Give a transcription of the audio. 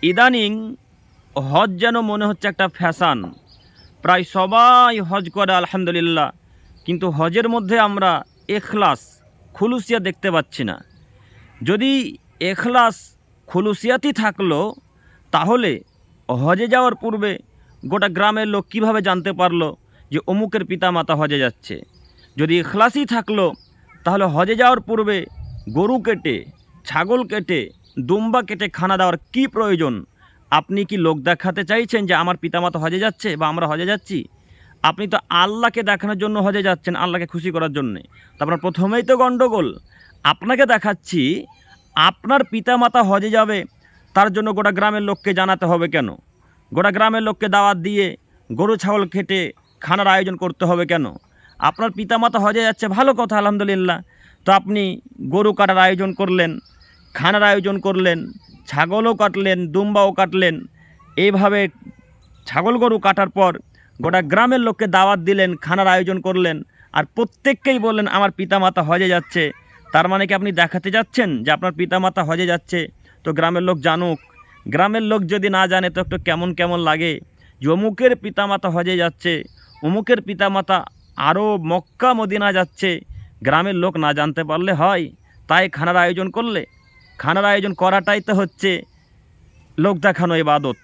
ইদানিং হজ যেন মনে হচ্ছে একটা ফ্যাশন। প্রায় সবাই হজ করে আলহামদুলিল্লাহ, কিন্তু হজের মধ্যে আমরা এখলাস খুলুসিয়া দেখতে পাচ্ছি না। যদি এখলাস খুলুসিয়াতি থাকলো, তাহলে হজে যাওয়ার পূর্বে গোটা গ্রামের লোক কিভাবে জানতে পারলো যে অমুকের পিতামাতা হজে যাচ্ছে? যদি এখলাসই থাকলো, তাহলে হজে যাওয়ার পূর্বে গরু কেটে, ছাগল কেটে, দুম্বা কেটে খানা দেওয়ার কি প্রয়োজন? আপনি কি লোক দেখাতে চাইছেন যে আমার পিতামাতা হজে যাচ্ছে বা আমরা হজে যাচ্ছি? আপনি তো আল্লাহকে দেখানোর জন্য হজে যাচ্ছেন, আল্লাহকে খুশি করার জন্যে। তারপর প্রথমেই তো গণ্ডগোল। আপনাকে দেখাচ্ছি আপনার পিতামাতা হজে যাবে, তার জন্য গোটা গ্রামের লোককে জানাতে হবে কেন? গোটা গ্রামের লোককে দাওয়াত দিয়ে গরু ছাগল কেটে খানার আয়োজন করতে হবে কেন? আপনার পিতামাতা হজে যাচ্ছে, ভালো কথা আলহামদুলিল্লাহ। তো আপনি গরু কাটার আয়োজন করলেন, খানার আয়োজন করলেন, ছাগলও কাটলেন, দুম্বাও কাটলেন। এইভাবে ছাগল গরু কাটার পর গোটা গ্রামের লোককে দাওয়াত দিলেন, খানার আয়োজন করলেন, আর প্রত্যেককেই বললেন আমার পিতামাতা হজে যাচ্ছে। তার মানে কি আপনি দেখাতে যাচ্ছেন যে আপনার পিতামাতা হজে যাচ্ছে? তো গ্রামের লোক জানুক। গ্রামের লোক যদি না জানে তো একটু কেমন কেমন লাগে যে অমুকের পিতামাতা হজে যাচ্ছে, অমুকের পিতামাতা আরও মক্কা মদিনা যাচ্ছে। গ্রামের লোক না জানতে পারলে হয়? তাই খানার আয়োজন করলে? খানার আয়োজন করাটাই তো হচ্ছে লোক দেখানো ইবাদত।